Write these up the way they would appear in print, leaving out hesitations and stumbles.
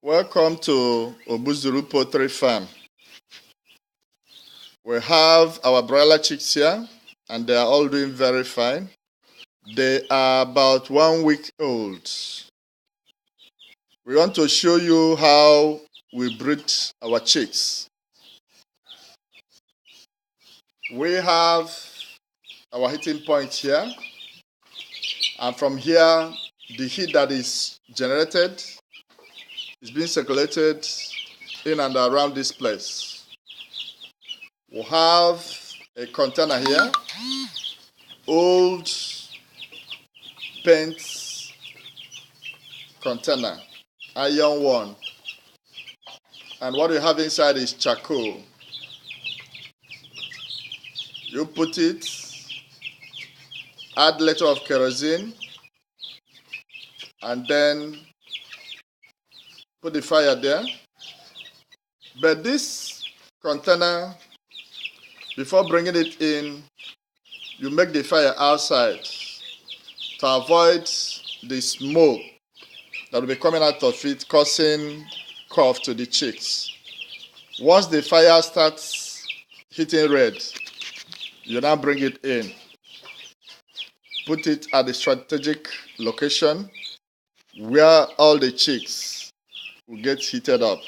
Welcome to Ogbuzuru Poultry Farm. We have our broiler chicks here and they are all doing very fine. They are about 1 week old. We want to show you how we breed our chicks. We have our heating point here, and from here the heat that is generated is being circulated in and around this place. We have a container here, old paint container, iron one, and what we have inside is charcoal. You put it, add a little of kerosene, and then put the fire there. But this container, before bringing it in, you make the fire outside to avoid the smoke that will be coming out of it, causing cough to the chicks. Once the fire starts hitting red, you now bring it in. Put it at the strategic location where all the chicks will get heated up.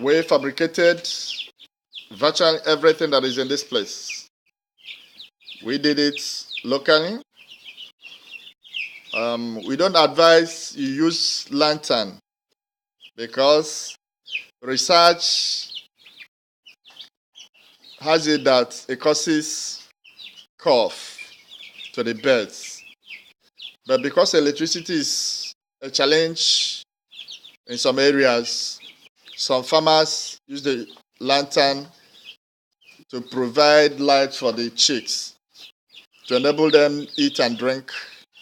We fabricated virtually everything that is in this place. We did it locally. We don't advise you use lantern because research has it that it causes cough to the birds. But because electricity is a challenge in some areas, some farmers use the lantern to provide light for the chicks, to enable them eat and drink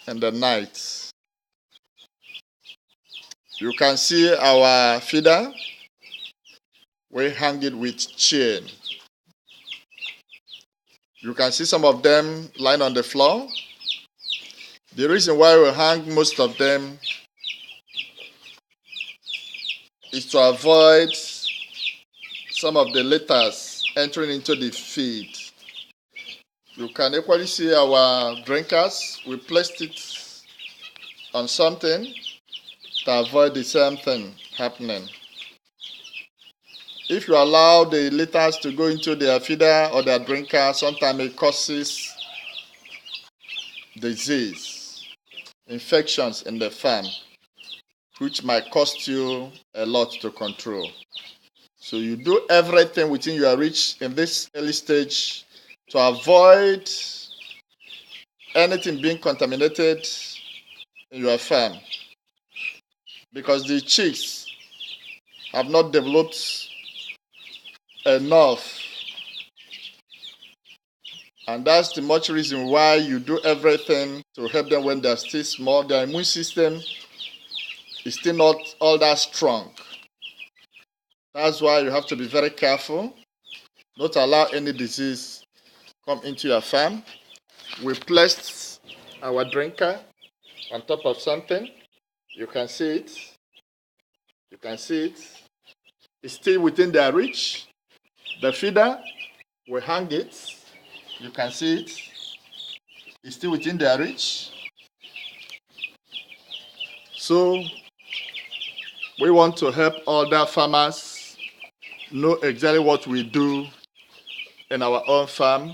in the night. You can see our feeder. We hang it with chain. You can see some of them lying on the floor. The reason why we hang most of them is to avoid some of the litters entering into the feed. You can equally see our drinkers. We placed it on something to avoid the same thing happening. If you allow the litters to go into their feeder or their drinker, sometimes it causes disease, infections in the farm, which might cost you a lot to control. So you do everything within your reach in this early stage to avoid anything being contaminated in your farm, because the chicks have not developed enough, and that's the much reason why you do everything to help them when they're still small. Their immune system is still not all that strong. That's why you have to be very careful not to allow any disease come into your farm. We placed our drinker on top of something. You can see it. You can see it. It's still within their reach. The feeder, we hang it. You can see it. It's still within their reach. So we want to help other farmers know exactly what we do in our own farm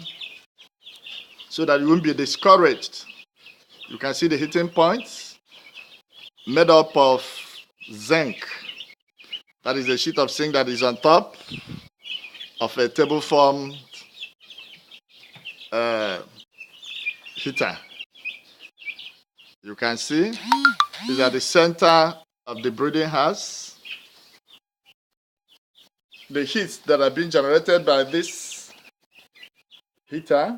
so that you won't be discouraged. You can see the heating points made up of zinc. That is a sheet of zinc that is on top of a table form heater. You can see it's at the center of the brooding house. The heat that are being generated by this heater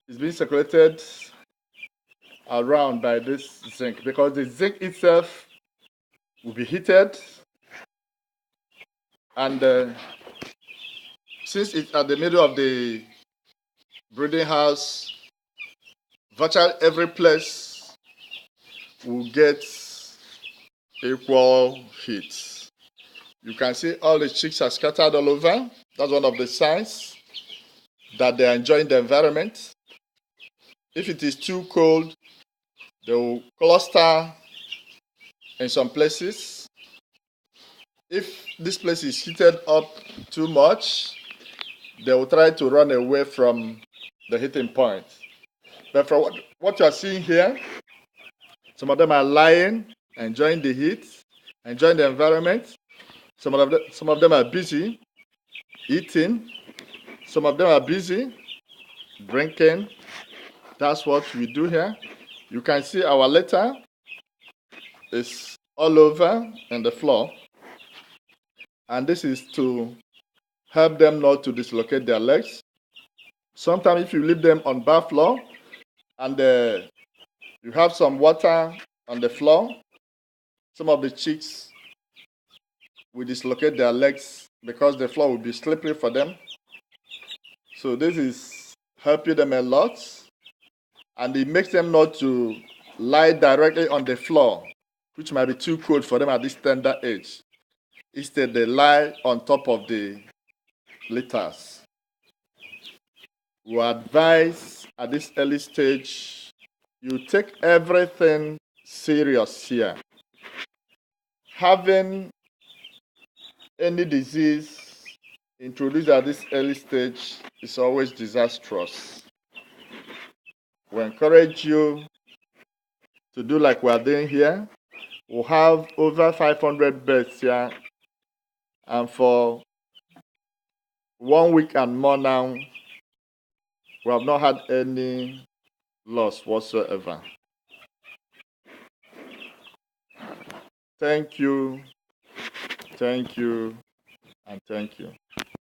is being circulated around by this zinc, because the zinc itself will be heated, and since it's at the middle of the brooding house, virtually every place will get equal heat. You can see all the chicks are scattered all over. That's one of the signs that they are enjoying the environment. If it is too cold, they will cluster in some places. If this place is heated up too much, they will try to run away from the heating point. But from what you are seeing here, some of them are lying, enjoying the heat, enjoying the environment. Some of them are busy eating. Some of them are busy drinking. That's what we do here. You can see our litter is all over on the floor. And this is to help them not to dislocate their legs. Sometimes if you leave them on bare floor and you have some water on the floor, some of the chicks will dislocate their legs because the floor will be slippery for them. So this is helping them a lot, and it makes them not to lie directly on the floor, which might be too cold for them at this tender age. Instead, they lie on top of the litters. We advise at this early stage, you take everything serious here. Having any disease introduced at this early stage is always disastrous. We encourage you to do like we are doing here. We have over 500 birds here, and for 1 week and more now, we have not had any loss whatsoever. Thank you, and thank you.